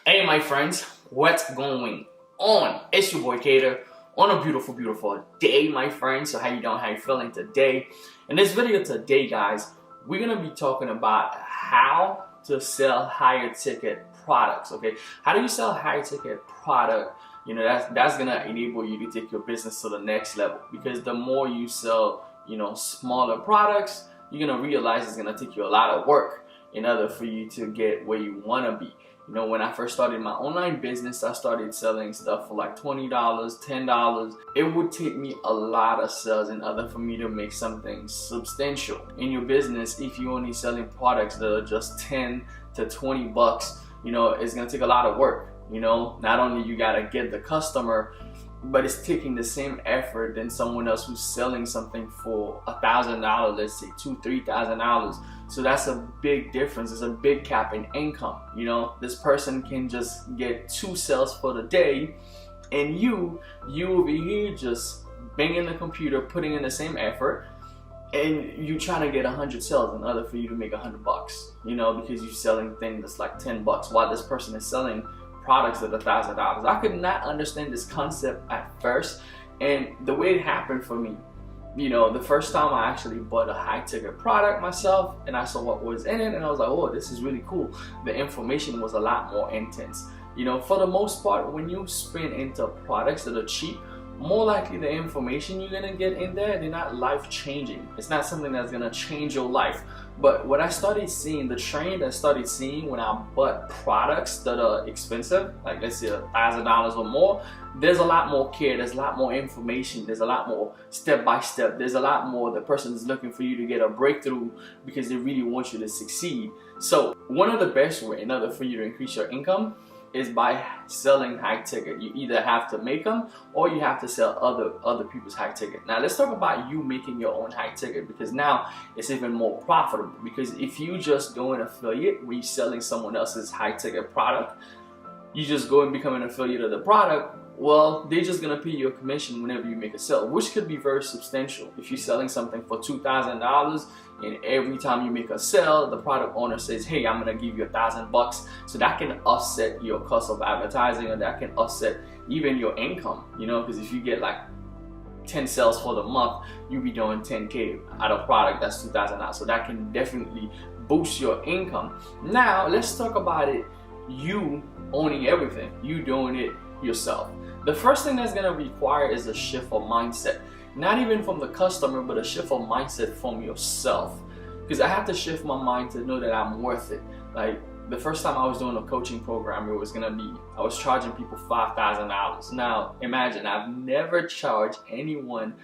Hey my friends, what's going on? It's your boy Keder on a beautiful day, my friends. So how you doing? How you feeling today? In this video today, guys, we're gonna be talking about how to sell higher ticket products. Okay, how do you sell a higher ticket product? You know, that's gonna enable you to take your business to the next level, because the more you sell, smaller products, you're gonna realize it's gonna take you a lot of work in order for you to get where you wanna be. You know, when I first started my online business, I started selling stuff for like $20, $10. It would take me a lot of sales in order for me to make something substantial in your business. If you're only selling products that are just 10 to 20 bucks, it's gonna take a lot of work. Not only you gotta get the customer, but it's taking the same effort than someone else who's selling something for $1,000, let's say $2,000, $3,000. So that's a big difference. It's a big cap in income. This person can just get 2 sales for the day, and you over here just banging the computer, putting in the same effort, and you trying to get 100 sales in order for you to make $100 bucks. Because you're selling things that's like 10 bucks, while this person is selling products at $1,000. I could not understand this concept at first, and the way it happened for me, the first time I actually bought a high ticket product myself, and I saw what was in it, and I was like, oh, this is really cool. The information was a lot more intense. For the most part, when you spend into products that are cheap, more likely the information you're gonna get in there, they're not life changing. It's not something that's gonna change your life. But what I started seeing, the trend I started seeing when I bought products that are expensive, like let's say $1,000 or more, there's a lot more care, there's a lot more information, there's a lot more step by step, there's a lot more the person is looking for you to get a breakthrough because they really want you to succeed. So one of the best ways in order for you to increase your income is by selling high ticket. You either have to make them or you have to sell other people's high ticket. Now let's talk about you making your own high ticket, because now it's even more profitable. Because if you just go an affiliate where you're selling someone else's high ticket product, you just go and become an affiliate of the product, well, they're just gonna pay you a commission whenever you make a sale, which could be very substantial. If you're selling something for $2,000 and every time you make a sale, the product owner says, hey, I'm gonna give you $1,000 bucks, so that can offset your cost of advertising, or that can offset even your income, because if you get like 10 sales for the month, you'll be doing 10K out of product that's $2,000. So that can definitely boost your income. Now let's talk about it, you owning everything, you doing it yourself. The first thing that's going to require is a shift of mindset, not even from the customer, but a shift of mindset from yourself. Because I have to shift my mind to know that I'm worth it. Like the first time I was doing a coaching program, I was charging people $5,000. Now imagine, I've never charged anyone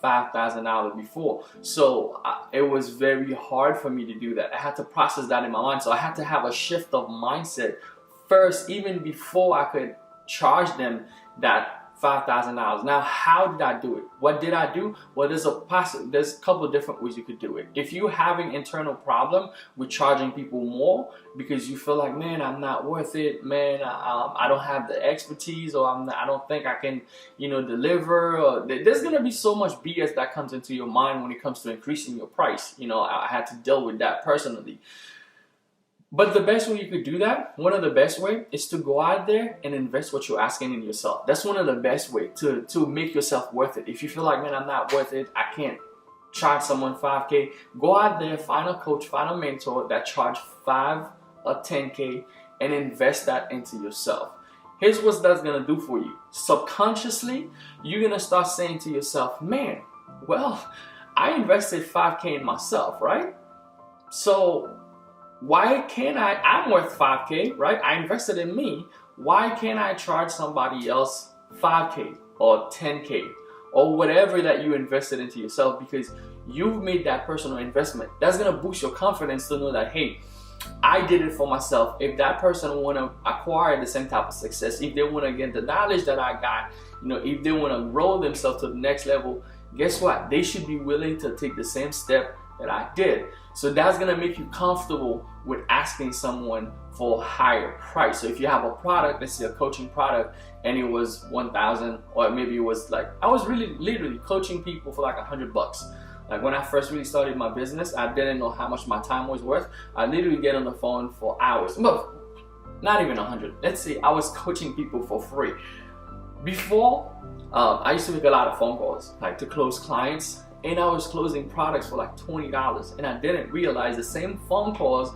$5,000 before, so it was very hard for me to do that. I had to process that in my mind, so I had to have a shift of mindset first, even before I could charge them that $5,000. Now, how did I do it? What did I do? Well, there's a couple of different ways you could do it. If you're having internal problem with charging people more because you feel like, man, I'm not worth it, man, I don't have the expertise, or I don't think I can, deliver. Or there's gonna be so much BS that comes into your mind when it comes to increasing your price. I had to deal with that personally. But the best way you could do that, one of the best way, is to go out there and invest what you're asking in yourself. That's one of the best way to make yourself worth it. If you feel like, man, I'm not worth it, I can't charge someone 5K, go out there, find a coach, find a mentor that charge 5 or 10K and invest that into yourself. Here's what that's gonna do for you. Subconsciously, you're gonna start saying to yourself, man, well, I invested 5K in myself, right? So why can't I'm worth 5K, right? I invested in me. Why can't I charge somebody else 5K or 10K or whatever that you invested into yourself? Because you've made that personal investment. That's gonna boost your confidence to know that, hey, I did it for myself. If that person wanna acquire the same type of success, if they wanna get the knowledge that I got, if they wanna grow themselves to the next level, guess what? They should be willing to take the same step that I did. So that's gonna make you comfortable with asking someone for a higher price. So if you have a product, let's say a coaching product, and it was 1,000, or maybe it was like, I was really literally coaching people for like $100 bucks. Like when I first really started my business, I didn't know how much my time was worth. I literally get on the phone for hours. But not even 100. Let's say I was coaching people for free. Before, I used to make a lot of phone calls, like to close clients, and I was closing products for like $20, and I didn't realize the same phone calls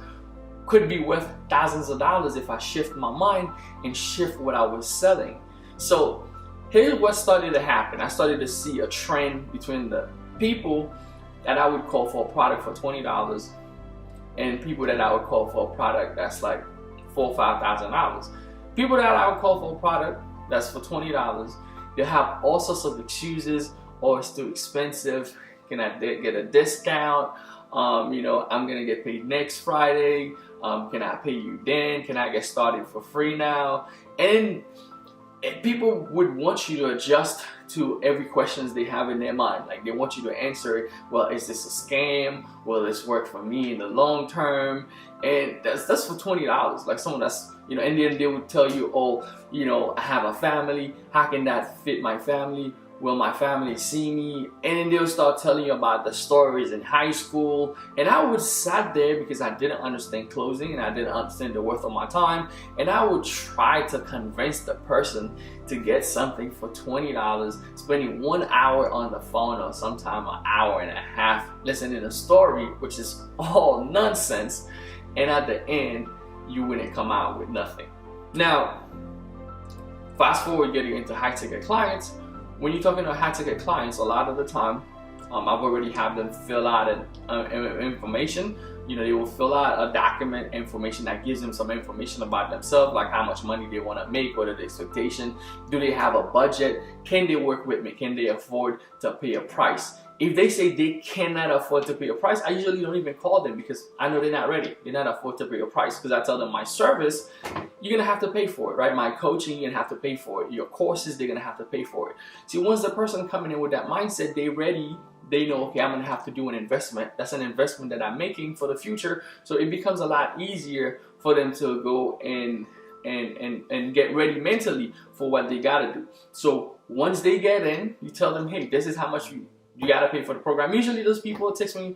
could be worth thousands of dollars if I shift my mind and shift what I was selling. So here's what started to happen. I started to see a trend between the people that I would call for a product for $20 and people that I would call for a product that's like $4,000 or $5,000. People that I would call for a product that's for $20, they have all sorts of excuses. Oh, it's too expensive. Can I get a discount? You know, I'm gonna get paid next Friday. Can I pay you then? Can I get started for free now? And people would want you to adjust to every questions they have in their mind. Like they want you to answer it. Well, is this a scam? Will this work for me in the long term? And that's for $20. Like someone that's, you know, and then they would tell you, oh, you know, I have a family. How can that fit my family? Will my family see me? And then they'll start telling you about the stories in high school. And I would sat there because I didn't understand closing and I didn't understand the worth of my time. And I would try to convince the person to get something for $20, spending 1 hour on the phone or sometime an hour and a half listening to a story, which is all nonsense. And at the end, you wouldn't come out with nothing. Now, fast forward getting into high ticket clients. When you're talking to high ticket clients, a lot of the time, I've already had them fill out information. You know, they will fill out a document information that gives them some information about themselves, like how much money they want to make, what are the expectations, do they have a budget, can they work with me, can they afford to pay a price. If they say they cannot afford to pay a price, I usually don't even call them because I know they're not ready. They're not afford to pay a price because I tell them my service, you're gonna have to pay for it, right? My coaching, you're gonna have to pay for it. Your courses, they're gonna have to pay for it. See, once the person coming in with that mindset, they're ready. They know, okay, I'm gonna have to do an investment. That's an investment that I'm making for the future. So it becomes a lot easier for them to go and get ready mentally for what they gotta do. So once they get in, you tell them, hey, this is how much you gotta pay for the program. Usually those people, it takes me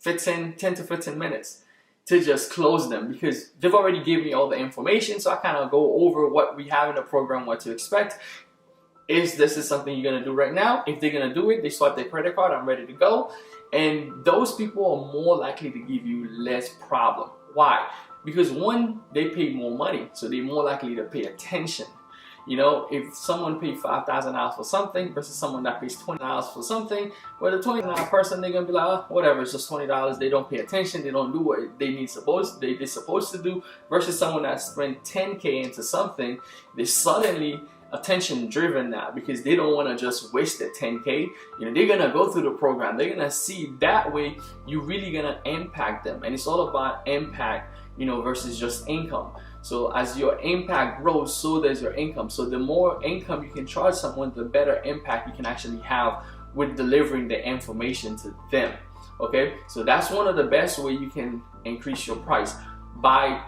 10 to 15 minutes to just close them because they've already given me all the information. So I kind of go over what we have in the program, what to expect. This is something you're gonna do right now? If they're gonna do it, they swipe their credit card, I'm ready to go. And those people are more likely to give you less problem. Why? Because one, they pay more money, so they're more likely to pay attention. You know, if someone pays $5,000 for something versus someone that pays $20 for something, well, the $20 person, they're gonna be like, oh, whatever, it's just $20. They don't pay attention. They don't do what they're supposed to do. Versus someone that spent $10K into something, they're suddenly attention driven now because they don't want to just waste the $10K. You know, they're gonna go through the program. They're gonna see that way you're really gonna impact them, and it's all about impact. You know, versus just income. So as your impact grows, so does your income. So the more income you can charge someone, the better impact you can actually have with delivering the information to them. Okay, so that's one of the best ways you can increase your price, by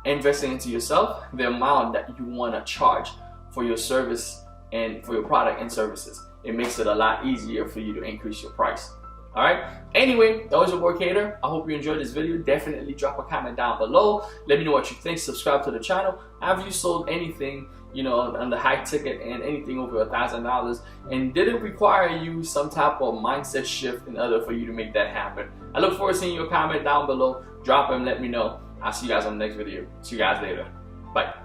investing into yourself, the amount that you want to charge for your service and for your product and services. It makes it a lot easier for you to increase your price. Alright, anyway, that was your boy Keder. I hope you enjoyed this video. Definitely drop a comment down below. Let me know what you think. Subscribe to the channel. Have you sold anything, you know, on the high ticket and anything over $1,000? And did it require you some type of mindset shift in order for you to make that happen? I look forward to seeing your comment down below. Drop them, let me know. I'll see you guys on the next video. See you guys later. Bye.